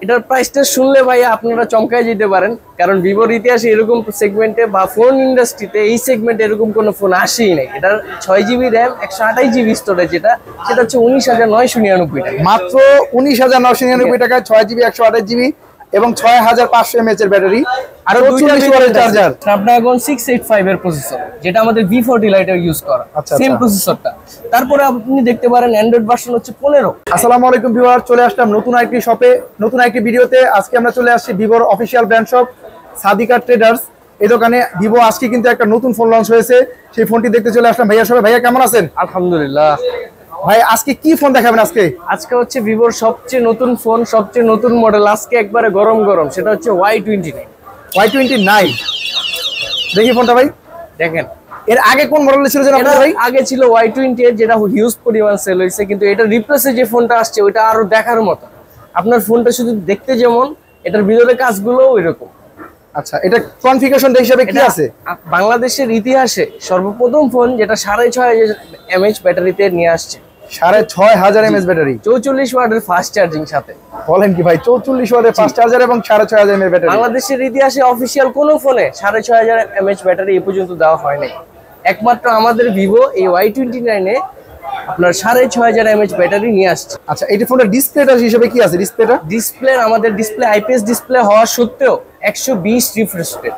এটার প্রাইসটা শুনলে ভাই আপনারা চমকায় যেতে পারেন, কারণ ভিভোর ইতিহাসে এরকম সেগমেন্টে বা ফোন ইন্ডাস্ট্রিতে এই সেগমেন্টে এরকম কোনো ফোন আসেই নাই। এটার 6GB র্যাম 128GB স্টোরেজ, সেটা হচ্ছে 19,999 টাকা। মাত্র 19,999 টাকায় 6GB 128GB এবং 6500 mAh এর ব্যাটারি আর 40 ওয়াটের চার্জার। স্ন্যাপড্রাগন 685 এর প্রসেসর, যেটা আমাদের V40 লাইটে ইউজ করা, সেম প্রসেসরটা। তারপরে আপনি দেখতে পারেন অ্যান্ড্রয়েড ভার্সন হচ্ছে 15। আসসালামু আলাইকুম ভিউয়ার, চলে আসলাম নতুন একটি শপে, নতুন একটি ভিডিওতে। আজকে আমরা চলে আসছি ভিভোর official brand shop Sadika traders. এই দোকানে ভিভো আজকে কিন্তু একটা নতুন ফোন লঞ্চ হয়েছে, সেই ফোনটি দেখতে চলে আসলাম ভাইয়ার শপে। ভাইয়া কেমন আছেন? আলহামদুলিল্লাহ। ভাই আজকে কি ফোন দেখাবেন? আজকে হচ্ছে ভিভোর সবচেয়ে নতুন ফোন, সবচেয়ে নতুন মডেল, আজকে একবারে গরম গরম, সেটা হচ্ছে Y29। দেখি ফোনটা ভাই, দেখেন এর আগে কোন মডেল ছিল যেন আপনার ভাই? আগে ছিল Y28, যেটা হিউজ পরিমাণ সেল হয়েছে, কিন্তু এটা রিপ্লেসে যে ফোনটা আসছে ওইটা আরো দেখার মতো। আপনার ফোনটা শুধু দেখতে যেমন, এটার ভিতরে কাজগুলো ওইরকম। আচ্ছা, এটা কনফিগারেশন হিসেবে কি আছে? বাংলাদেশের ইতিহাসে সর্বপ্রথম ফোন যেটা 6500 mAh ব্যাটারিতে নিয়ে আসছে। 6500 mAh ব্যাটারি, 44 ওয়াটের ফাস্ট চার্জিং সাথে। বলেন কি ভাই, 44 ওয়াটের ফাস্ট চার্জার এবং 6500 mAh ব্যাটারি। বাংলাদেশের ইতিহাসে অফিসিয়াল কোনো ফোনে 6500 mAh ব্যাটারি এই পর্যন্ত দেওয়া হয় নাই। একমাত্র আমাদের ভিভো এই Y29 এ আপনার 6500 mAh ব্যাটারি নিয়ে আসছে। আচ্ছা, এই ফোনের ডিসপ্লেটা হিসেবে কি আছে? ডিসপ্লে আমাদের ডিসপ্লে আইপিএস ডিসপ্লে হওয়া সত্ত্বেও 120 রিফ্রেশ রেট,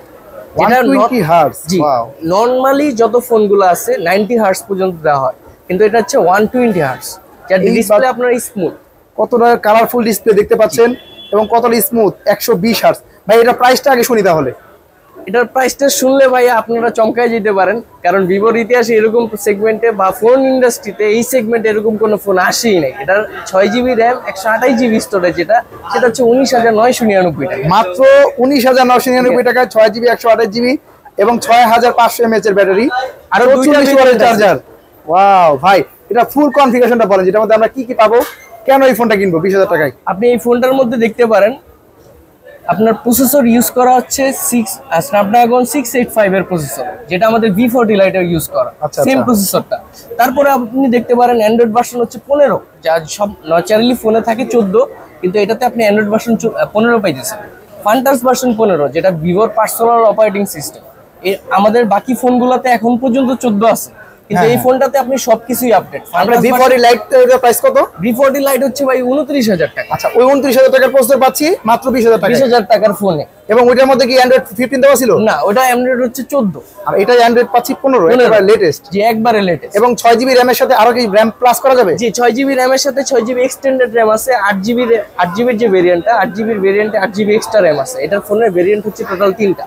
যেটা 120 হার্টজ। ওয়াও। নরমালি যত ফোনগুলো আছে 90 হার্টজ পর্যন্ত দেওয়া হয়, কিন্তু এটা হচ্ছে 120 হার্টজ, যার ডিসপ্লে আপনার স্মুথ। কতটা কালারফুল ডিসপ্লে দেখতে পাচ্ছেন এবং কতটা স্মুথ, 120 হার্টজ। ভাই এটা প্রাইসটা আগে শুনি তাহলে। এটার প্রাইসটা শুনলে ভাই আপনারা চমকায় যেতে পারেন, কারণ ভিভোর ইতিহাসে এরকম সেগমেন্টে বা ফোন ইন্ডাস্ট্রিতে এই সেগমেন্টে এরকম কোনো ফোন আসেই নাই। এটার 6GB র্যাম 128GB স্টোরেজ, সেটা হচ্ছে 19,999 টাকা। মাত্র 19,999 টাকায় 6GB 128GB এবং 6500 mAh এর ব্যাটারি আর 40 ওয়াটের চার্জার। ওয়াও ভাই, এটা ফুল কনফিগারেশনটা বলেন, যেটার মধ্যে আমরা কি কি পাবো, কেন এই ফোনটা কিনবো 20,000 টাকায়? আপনি এই ফোনটার মধ্যে দেখতে পারেন আপনার প্রসেসর ইউজ করা হচ্ছে স্ন্যাপড্রাগন 685 এর প্রসেসর, যেটা আমাদের V40 লাইটে ইউজ করা, সেম প্রসেসরটা। তারপরে আপনি দেখতে পারেন অ্যান্ড্রয়েড ভার্সন হচ্ছে 15, যা সব ন্যাচারালি ফোনে থাকে 14, কিন্তু এটাতে আপনি অ্যান্ড্রয়েড ভার্সন 15 পাইতেছেন। ফান্টাস ভার্সন 15, যেটা ভিভোর পার্সোনাল অপারেটিং সিস্টেম। আমাদের বাকি ফোনগুলোতে এখন পর্যন্ত 14 আছে, কিন্তু এই ফোনটাতে আপনি সবকিছুই আপডেট। আমরা V40 লাইট এর প্রাইস কত? V40 লাইট হচ্ছে ভাই 29,000 টাকা। আচ্ছা, ওই 29,000 টাকার প্রসেসর পাচ্ছি মাত্র 20,000 টাকা। 20,000 টাকার ফোনে। এবং ওইটার মধ্যে কি অ্যান্ড্রয়েড 15 দেওয়া ছিল? না, ওটা অ্যান্ড্রয়েড হচ্ছে 14, আর এটা অ্যান্ড্রয়েড পাচ্ছি 15, একেবারে লেটেস্ট। জি, একবারে লেটেস্ট। এবং 6GB র‍্যাম এর সাথে আরো কি র‍্যাম প্লাস করা যাবে? জি, 6GB র‍্যাম এর সাথে 6GB এক্সটেন্ডেড র‍্যাম আছে, 8GB এর যে ভেরিয়েন্টটা, 8GB এর ভেরিয়েন্টে 8GB এক্সট্রা র‍্যাম আছে। এটার ফোনের ভেরিয়েন্ট হচ্ছে টোটাল 3টা।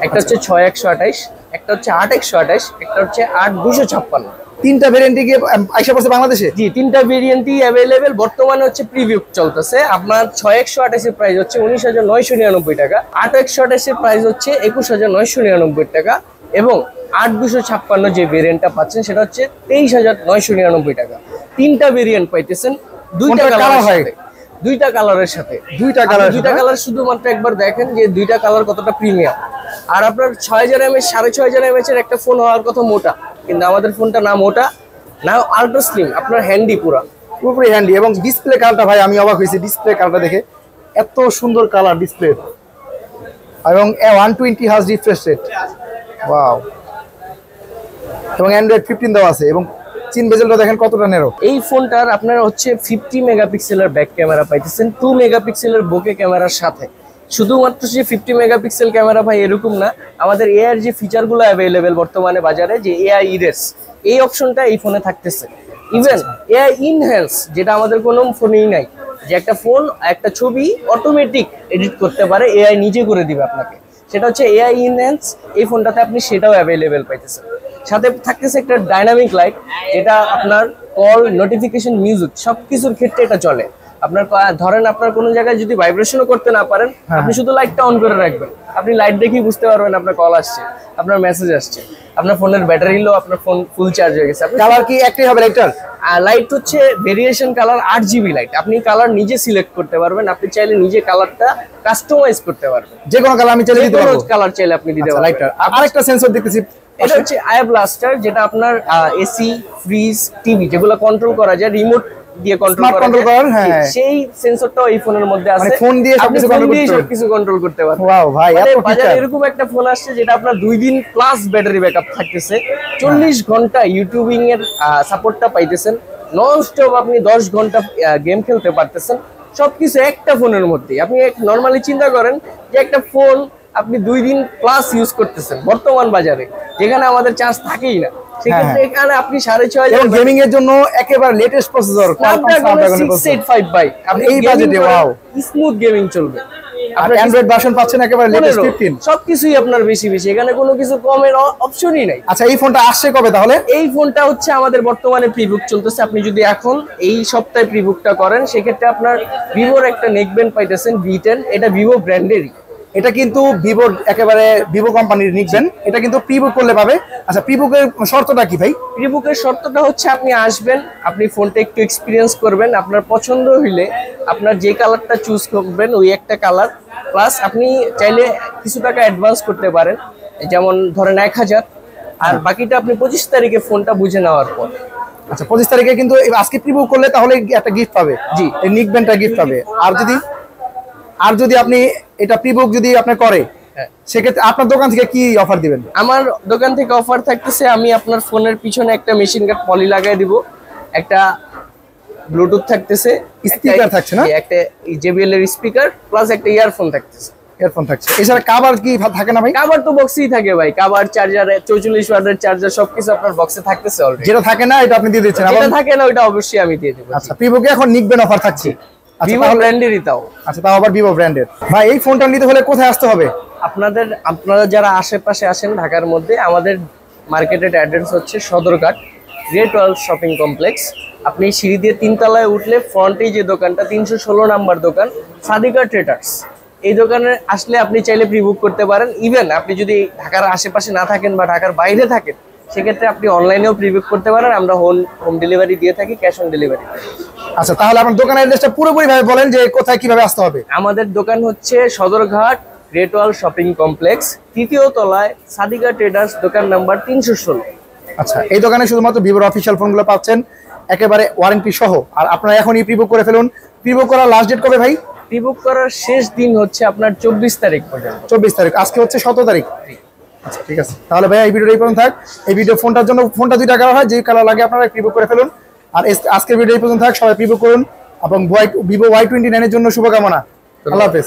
একটা হচ্ছে 6128, একটা হচ্ছে 8128, একটা হচ্ছে 8256। 3টা ভেরিয়েন্টে কি আইসা পড়ছে বাংলাদেশে? জি, 3টা ভেরিয়েন্টই अवेलेबल। বর্তমানে হচ্ছে প্রিভিউ চলতেছে। আপনার 6128 এর প্রাইস হচ্ছে 19,999 টাকা, 8128 এর প্রাইস হচ্ছে 21,999 টাকা, এবং 8256 যে ভেরিয়েন্টটা পাচ্ছেন সেটা হচ্ছে 23,999 টাকা। 3টা ভেরিয়েন্ট পাইতেছেন, দুইটা কালারের সাথে। দুইটা কালার শুধুমাত্র একবার দেখেন যে দুইটা কালার কতটা প্রিমিয়াম। আর আপনার 6000 mAh 6500 mAh এর একটা ফোন হওয়ার কথা মোটা, কিন্তু আমাদের ফোনটা না মোটা না আলট্রা স্লিম, আপনার হ্যান্ডি, পুরোপুরি হ্যান্ডি। এবং ডিসপ্লে কালারটা ভাই আমি অবাক হয়েছি, ডিসপ্লে কালারটা দেখে, এত সুন্দর কালার ডিসপ্লে, এবং 120 হার্জ রিফ্রেশ রেট। ওয়াও। এবং অ্যান্ড্রয়েড 15 দেওয়া আছে, এবং চিন বেজেলটা দেখেন কতটা ন্যারো। এই ফোনটার আপনার হচ্ছে 50 মেগাপিক্সেলের ব্যাক ক্যামেরা পাইতেছেন, 2 মেগাপিক্সেলের বোকে ক্যামেরার সাথে। শুধুমাত্র যে 50 মেগাপিক্সেল ক্যামেরা ভাই এরকম না, আমাদের এআই যে ফিচারগুলো অ্যাভেলেবেল বর্তমানে বাজারে, যে এআই ইরেজ, এই অপশনটা এই ফোনে থাকতেছে। ইভেন এআই ইনহ্যান্স, যেটা আমাদের কোনো ফোনেই নাই, যে একটা ছবি অটোমেটিক এডিট করতে পারে, এআই নিজে করে দিবে আপনাকে, সেটা হচ্ছে এআই ইনহ্যান্স। এই ফোনটাতে আপনি সেটাও অ্যাভেলেবেল পাইতেছেন। সাথে থাকতেছে একটা ডাইনামিক লাইট, যেটা আপনার কল, নোটিফিকেশন, মিউজিক সবকিছুর ক্ষেত্রে এটা চলে। আপনার ধরেন আপনার কোনো জায়গায় যদি ভাইব্রেশনও করতে না পারেন, আপনি শুধু লাইটটা অন করে রাখবেন, আপনি লাইট দেখেই বুঝতে পারবেন আপনার কল আসছে, আপনার মেসেজ আসছে, আপনার ফোনের ব্যাটারি লো, আপনার ফোন ফুল চার্জ হয়ে গেছে। কালার কি একটাই হবে লাইটটার? লাইট হচ্ছে ভেরিয়েশন কালার, 8GB লাইট। আপনি কালার নিজে সিলেক্ট করতে পারবেন, আপনি চাইলে নিজে কালারটা কাস্টমাইজ করতে পারবেন, যে কোনো কালার আমি চাইলে দিতে পারবো। কালার চাইলে আপনি দিতে পারবেন। লাইটটার আরেকটা সেন্সর দেখতেছি, এটা হচ্ছে আই ব্লাস্টার, যেটা আপনার এসি, ফ্রিজ, টিভি যেগুলো কন্ট্রোল করা যায় দিয়ে কন্ট্রোল Smart control করেন, হ্যাঁ। সেই সেন্সরটাও এই ফোনের মধ্যে আছে, মানে ফোন দিয়ে আপনি সবকিছু ফোন control দিয়ে করতে পারবেন। সবকিছু কন্ট্রোল করতে পারবেন। ওয়াও ভাই, মানে এত বাজারে ফিচার। এরকম একটা ফোন আসছে যেটা আপনার 2 দিন প্লাস ব্যাটারি ব্যাকআপ থাকতেছে, 40 ঘন্টা ইউটিউবিং এর সাপোর্টটা পাইতেছেন, নন স্টপ আপনি 10 ঘন্টা গেম খেলতে পারতেছেন, সবকিছু একটা ফোনের মধ্যে। আপনি নরমালি চিন্তা করেন যে একটা ফোন আপনি 2 দিন প্লাস ইউজ করতেছেন বর্তমান বাজারে, যেখানে আমাদের চার্জ থাকেই না, সেক্ষেত্রে এখানে আপনি 6,500 এবং গেমিং এর জন্য একেবারে লেটেস্ট প্রসেসর Snapdragon 685 ভাই, আপনি এই বাজেটে ওয়াও, স্মুথ গেমিং চলবে। আর অ্যান্ড্রয়েড ভার্সন পাচ্ছেন একেবারে লেটেস্ট 15। সবকিছুই আপনার বেশি বেশি, এখানে কোনো কিছু কমের অপশনই নাই। আচ্ছা, এই ফোনটা আসছে কবে তাহলে? এই ফোনটা হচ্ছে আমাদের বর্তমানে প্রিবুক চলতেছে, আপনি যদি এখন এই সপ্তাহে প্রিবুকটা করেন সেক্ষেত্রে আপনার ভিভোর একটা নেকব্যান্ড পাইতেছেন V10, এটা ভিভো ব্র্যান্ডেরই। এটা কিন্তু ভিভোর একেবারে ভিভো কোম্পানির নিকবেন, এটা কিন্তু প্রিবুক করলে পাবে। আচ্ছা, প্রিবুকের শর্তটা কি ভাই? প্রিবুকের শর্তটা হচ্ছে আপনি আসবেন, আপনি ফোনটা একটু এক্সপিরিয়েন্স করবেন, আপনার পছন্দ হইলে আপনার যে কালারটা চুজ করবেন ওই একটা কালার, প্লাস আপনি চাইলে কিছু টাকা অ্যাডভান্স করতে পারেন, যেমন ধরেন 1000, আর বাকিটা আপনি 25 তারিখে ফোনটা বুঝে নেওয়ার পর। আচ্ছা, 25 তারিখে কিন্তু আজকে প্রিবুক করলে তাহলে একটা গিফট পাবে, জি, এই নিকবেনটা গিফট পাবে। আর যদি আপনি এটা প্রিবুক যদি আপনি করে, সেক্ষেত্রে আপনার দোকান থেকে কি অফার দিবেন? আমার দোকান থেকে অফার থাকতেছে, আমি আপনার ফোনের পিছনে একটা মেশিন কার্ড পলি লাগাই দিব, একটা ব্লুটুথ থাকতেছে, স্পিকার থাকছে না, একটা JBL এর স্পিকার, প্লাস একটা ইয়ারফোন থাকতেছে। ইয়ারফোন থাকছে। এছাড়া কভার কি থাকে না ভাই? কভার তো বক্সেই থাকে ভাই, কভার, চার্জার, 44 ওয়াটের চার্জার সবকিছু আপনার বক্সে থাকতেছে অলরেডি। যেটা থাকে না এটা আপনি দিয়ে দিচ্ছেন? যেটা থাকে না ওটা অবশ্যই আমি দিয়ে দেব। আচ্ছা, প্রিবুকে এখন নিকবেন অফার থাকছে। আচ্ছা, ভিভো ব্র্যান্ডেরই তাও। আচ্ছা, তাও আবার ভিভো ব্র্যান্ডের। ভাই, এই ফোনটা নিতে হলে কোথায় আসতে হবে? আপনারা যারা আশেপাশে আসেন ঢাকার মধ্যে, আমাদের মার্কেটের অ্যাড্রেস হচ্ছে Sadarghat great world shopping complex. আপনি সিঁড়ি দিয়ে 3 তলায় উঠলে ফ্রন্টেই যে দোকানটা, 316 নাম্বার দোকান সাদিকা ট্রেডার্স, এই দোকানে আসলে আপনি চাইলে প্রিবুক করতে পারেন। ইভেন আপনি যদি ঢাকার আশেপাশে না থাকেন বা ঢাকার বাইরে থাকেন, সেক্ষেত্রে আপনি অনলাইনেও প্রিবুক করতে পারেন, আমরা হোম ডেলিভারি দিয়ে থাকি, ক্যাশ অন ডেলিভারি। আচ্ছা, তাহলে আপনার দোকানের অ্যাড্রেসটা পুরোপুরি ভাবে বলেন যে কোথায় কিভাবে আসতে হবে। আমাদের দোকান হচ্ছে সদরঘাট গ্রেট ওয়াল শপিং কমপ্লেক্স, 3য় তলায় সাদিকা ট্রেডার্স, দোকান নাম্বার 316। আচ্ছা, এই দোকানে শুধুমাত্র ভিভোর অফিসিয়াল ফোনগুলো পাচ্ছেন একেবারে ওয়ারেন্টি সহ। আর আপনারা এখনই প্রিবুক করে ফেলুন। প্রিবুক করার লাস্ট ডেট কবে ভাই? প্রিবুক করার শেষ দিন হচ্ছে আপনার 24 তারিখ পর্যন্ত। 24 তারিখ, আজকে হচ্ছে 17 তারিখ। আচ্ছা, ঠিক আছে, তাহলে ভাই এই ভিডিওটা এই পর্যন্ত থাক। এই ভিডিও ফোনটার জন্য ফোনটা 2টা কালার হয়, যে কালার লাগে আপনারা প্রিবুক করে ফেলুন। আর আজকের ভিডিও এই পর্যন্ত থাক, সবাই প্রিবুক করুন এবং ভিভো Y29 এর জন্য শুভকামনা। আল্লাহ হাফেজ।